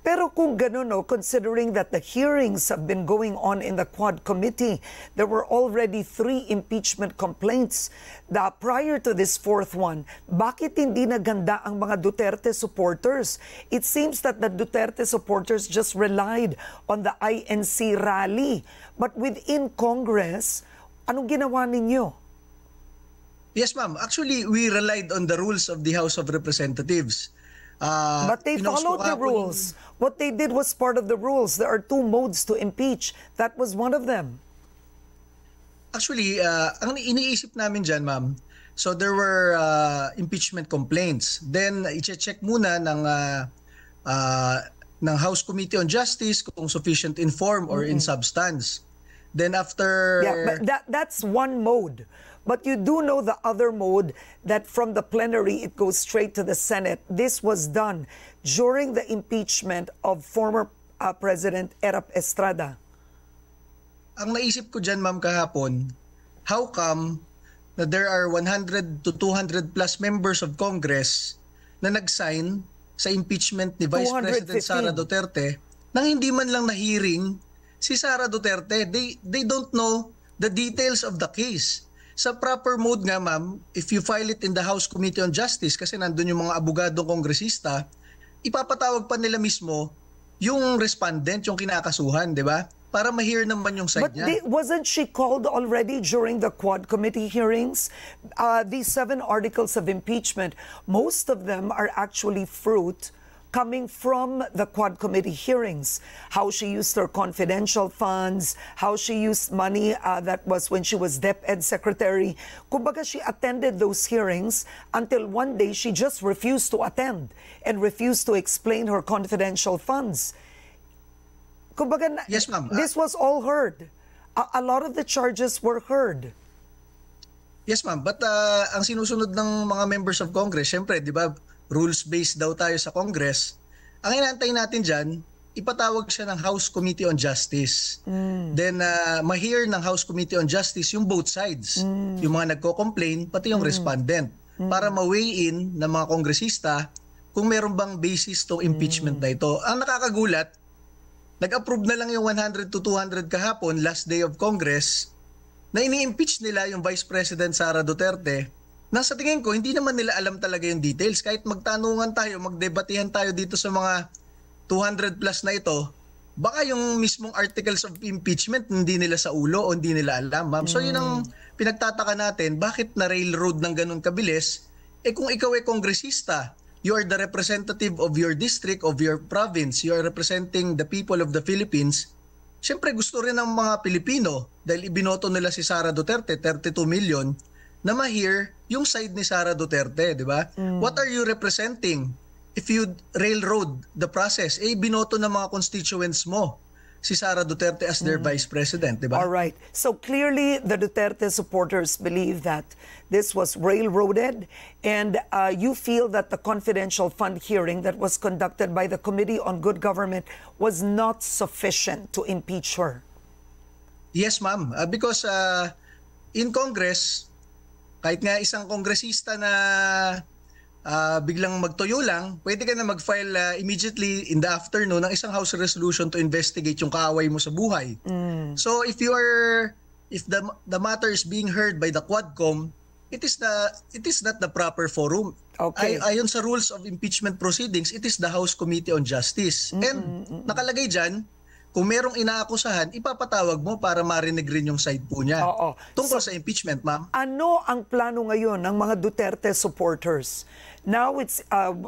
Pero kung gano'n, no, considering that the hearings have been going on in the Quad Committee, there were already 3 impeachment complaints prior to this 4th one. Bakit hindi naganda ang mga Duterte supporters? It seems that the Duterte supporters just relied on the INC rally. But within Congress, anong ginawa ninyo? Yes, ma'am. Actually, we relied on the rules of the House of Representatives. But they followed the rules. What they did was part of the rules. There are 2 modes to impeach. That was one of them. Actually, ang iniisip namin dyan, ma'am, so there were impeachment complaints. Then, i-check muna ng House Committee on Justice kung sufficient in form or in substance. Then after... Yeah, but that's one mode. But you do know the other mode, that from the plenary, it goes straight to the Senate. This was done during the impeachment of former President Erap Estrada. Ang naisip ko dyan, ma'am, kahapon, how come na there are 100 to 200 plus members of Congress na nag-sign sa impeachment ni Vice President Sara Duterte nang hindi man lang na-hearing si Sara Duterte? They don't know the details of the case. Sa proper mode nga, ma'am, if you file it in the House Committee on Justice, kasi nandun yung mga abogadong kongresista, ipapatawag pa nila mismo yung respondent, yung kinakasuhan, di ba? Para ma-hear naman yung side niya. But wasn't she called already during the Quad Committee hearings? These 7 articles of impeachment, most of them are actually fruit coming from the Quad Committee hearings. How she used her confidential funds, how she used money that was when she was DepEd Secretary. Kumbaga, she attended those hearings until one day she just refused to attend and refused to explain her confidential funds. Kumbaga, yes, ma'am. This was all heard. A lot of the charges were heard. Yes, ma'am. But ang sinusunod ng mga members of Congress, syempre, di ba, rules-based daw tayo sa Congress. Ang inaantay natin dyan, ipatawag siya ng House Committee on Justice. Then, ma-hear ng House Committee on Justice yung both sides. Yung mga nagko-complain, pati yung respondent. Para ma-weigh in ng mga kongresista kung meron bang basis to impeachment na ito. Ang nakakagulat, nag-approve na lang yung 100 to 200 kahapon, last day of Congress, na ini-impeach nila yung Vice President Sara Duterte. Nasa tingin ko, hindi naman nila alam talaga yung details. Kahit magtanungan tayo, magdebatihan tayo dito sa mga 200 plus na ito, baka yung mismong articles of impeachment hindi nila sa ulo o hindi nila alam, ma'am. So yun ang pinagtataka natin, bakit na railroad ng ganun kabilis? Kung ikaw ay kongresista, you are the representative of your district, of your province, you are representing the people of the Philippines, syempre gusto rin ng mga Pilipino, dahil ibinoto nila si Sara Duterte, 32 million, na ma-hear yung side ni Sara Duterte, di ba? What are you representing? If you railroad the process, binoto ng mga constituents mo si Sara Duterte as their vice president, di ba? All right. So clearly, the Duterte supporters believe that this was railroaded, and you feel that the confidential fund hearing that was conducted by the Committee on Good Government was not sufficient to impeach her. Yes, ma'am. Because in Congress, kahit nga isang kongresista na biglang magtuyo lang, pwede ka na mag-file immediately in the afternoon ng isang House resolution to investigate yung kaaway mo sa buhay. So if the matter is being heard by the Quadcom, it is not the proper forum. Okay. Ayon sa rules of impeachment proceedings, it is the House Committee on Justice. And nakalagay dyan, kung merong inaakusahan, ipapatawag mo para marinig rin yung side po niya. Oo. Tungkol sa impeachment, ma'am. Ano ang plano ngayon ng mga Duterte supporters? Now it's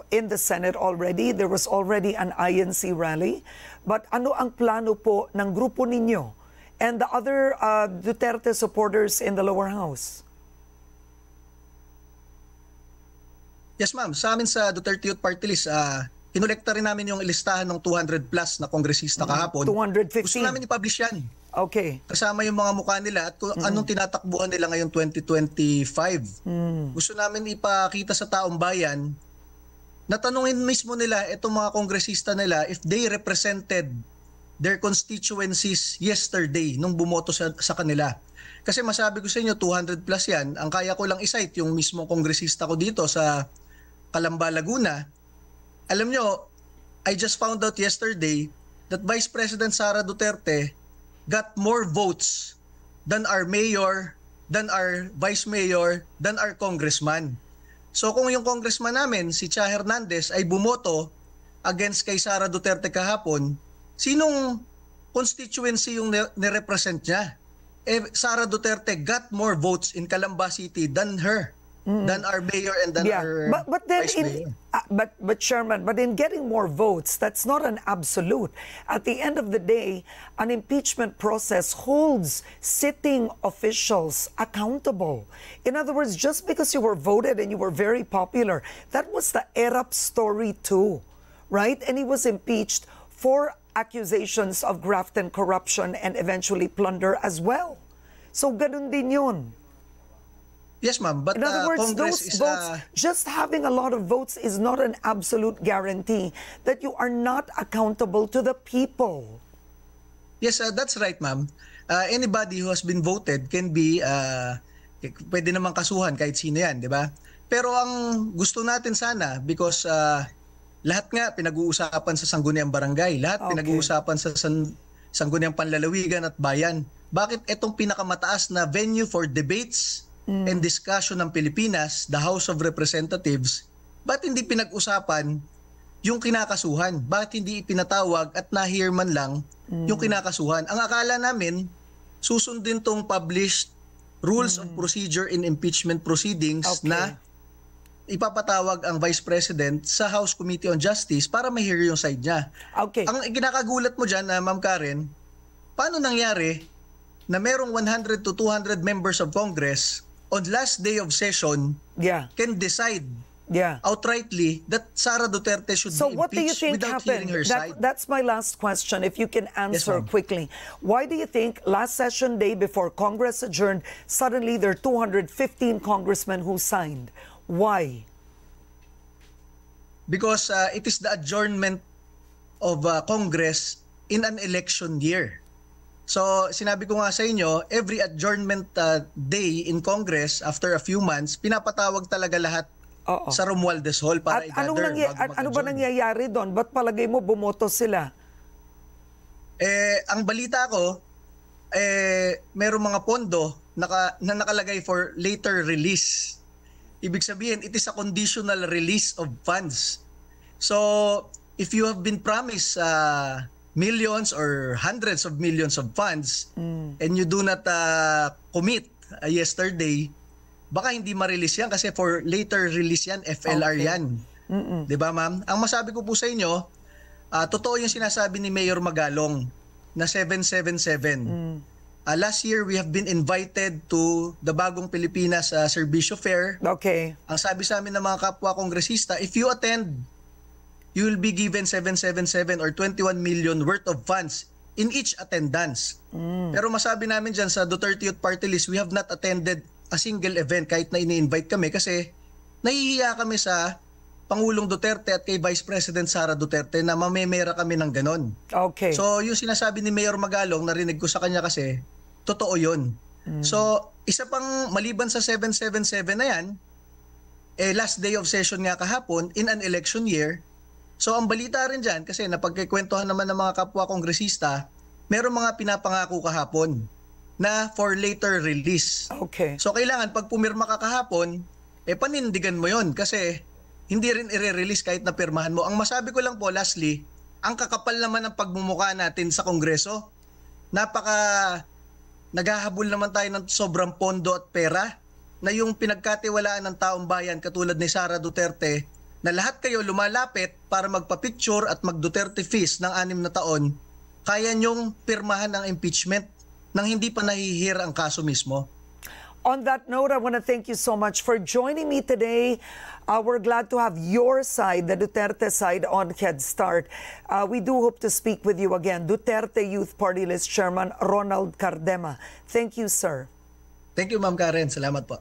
in the Senate already. There was already an INC rally. But ano ang plano po ng grupo ninyo and the other Duterte supporters in the lower house? Yes, ma'am. Sa amin sa Duterte Youth Party List, kinolekta rin namin yung listahan ng 200 plus na kongresista kahapon. 215. Gusto namin i-publish yan. Okay. Kasama yung mga mukha nila at kung anong tinatakbuhan nila ngayong 2025. Gusto namin ipakita sa taong bayan na tanungin mismo nila itong mga kongresista nila if they represented their constituencies yesterday nung bumoto sa kanila. Kasi masabi ko sa inyo, 200 plus yan. Ang kaya ko lang i-cite yung mismong kongresista ko dito sa Calamba, Laguna. Alam nyo, I just found out yesterday that Vice President Sara Duterte got more votes than our mayor, than our vice mayor, than our congressman. So kung yung congressman namin, si Cha Hernandez, ay bumoto against kay Sara Duterte kahapon, sinong constituency yung nirepresent niya? Sara Duterte got more votes in Calamba City than her, than our mayor and than our but then vice mayor. But Chairman, but in getting more votes, that's not an absolute. At the end of the day, an impeachment process holds sitting officials accountable. In other words, just because you were voted and you were very popular, that was the Erap story too, right? And he was impeached for accusations of graft and corruption and eventually plunder as well. So ganun din yun. Yes, ma'am. But in other words, Congress those votes, just having a lot of votes is not an absolute guarantee that you are not accountable to the people. Yes, that's right, ma'am. Anybody who has been voted can be, pwede namang kasuhan kahit sino yan, di ba? Pero ang gusto natin sana, because lahat nga pinag-uusapan sa Sangguniang Barangay, lahat pinag-uusapan sa Sangguniang Panlalawigan at Bayan. Bakit itong pinakamataas na venue for debates and discussion ng Pilipinas, the House of Representatives, ba't hindi pinag-usapan yung kinakasuhan? Bakit hindi ipinatawag at na-hear man lang yung kinakasuhan? Ang akala namin, susundin tong published rules of procedure in impeachment proceedings na ipapatawag ang Vice President sa House Committee on Justice para ma-hear yung side niya. Ang kinakagulat mo dyan, Ma'am Karen, paano nangyari na merong 100 to 200 members of Congress on last day of session can decide outrightly that Sara Duterte should be impeached without hearing her side? That's my last question, if you can answer quickly. Why do you think last session day before Congress adjourned, suddenly there are 215 congressmen who signed? Why? Because it is the adjournment of Congress in an election year. So, sinabi ko nga sa inyo, every adjournment day in Congress, after a few months, pinapatawag talaga lahat sa Romualdez Hall para i-gather. Ano ba nangyayari doon? Ba't palagay mo bumoto sila? Ang balita ko, merong mga pondo na nakalagay for later release. Ibig sabihin, it is a conditional release of funds. So, if you have been promised millions or hundreds of millions of funds and you do not commit yesterday, baka hindi ma-release yan kasi for later release yan, FLR yan. Diba, ma'am? Ang masabi ko po sa inyo, totoo yung sinasabi ni Mayor Magalong na 777. Last year, we have been invited to the Bagong Pilipinas Servicio Fair. Ang sabi sa amin ng mga kapwa kongresista, if you attend, you will be given 777 or 21 million worth of funds in each attendance. Pero masabi namin dyan sa Duterte Youth Party List, we have not attended a single event kahit na ini-invite kami kasi nahihiya kami sa Pangulong Duterte at kay Vice President Sara Duterte na mamemera kami ng ganon. So yung sinasabi ni Mayor Magalong, narinig ko sa kanya kasi, totoo yun. So isa pang maliban sa 777 na yan, last day of session nga kahapon in an election year. So ang balita rin dyan, kasi napagkikwentuhan naman ng mga kapwa kongresista, meron mga pinapangako kahapon na for later release. So kailangan pag pumirma ka kahapon, panindigan mo yon kasi hindi rin i-release kahit na pirmahan mo. Ang masabi ko lang po lastly, ang kakapal naman ng pagmumukha natin sa Kongreso. Naghahabol naman tayo ng sobrang pondo at pera na yung pinagkatiwalaan ng taong bayan katulad ni Sara Duterte na lahat kayo lumalapit para magpa-picture at mag-Duterte feast ng 6 na taon, kaya nyong pirmahan ng impeachment nang hindi pa nahihir ang kaso mismo. On that note, I want to thank you so much for joining me today. We're glad to have your side, the Duterte side, on Head Start. We do hope to speak with you again. Duterte Youth Party List Chairman Ronald Cardema. Thank you, sir. Thank you, Ma'am Karen. Salamat po.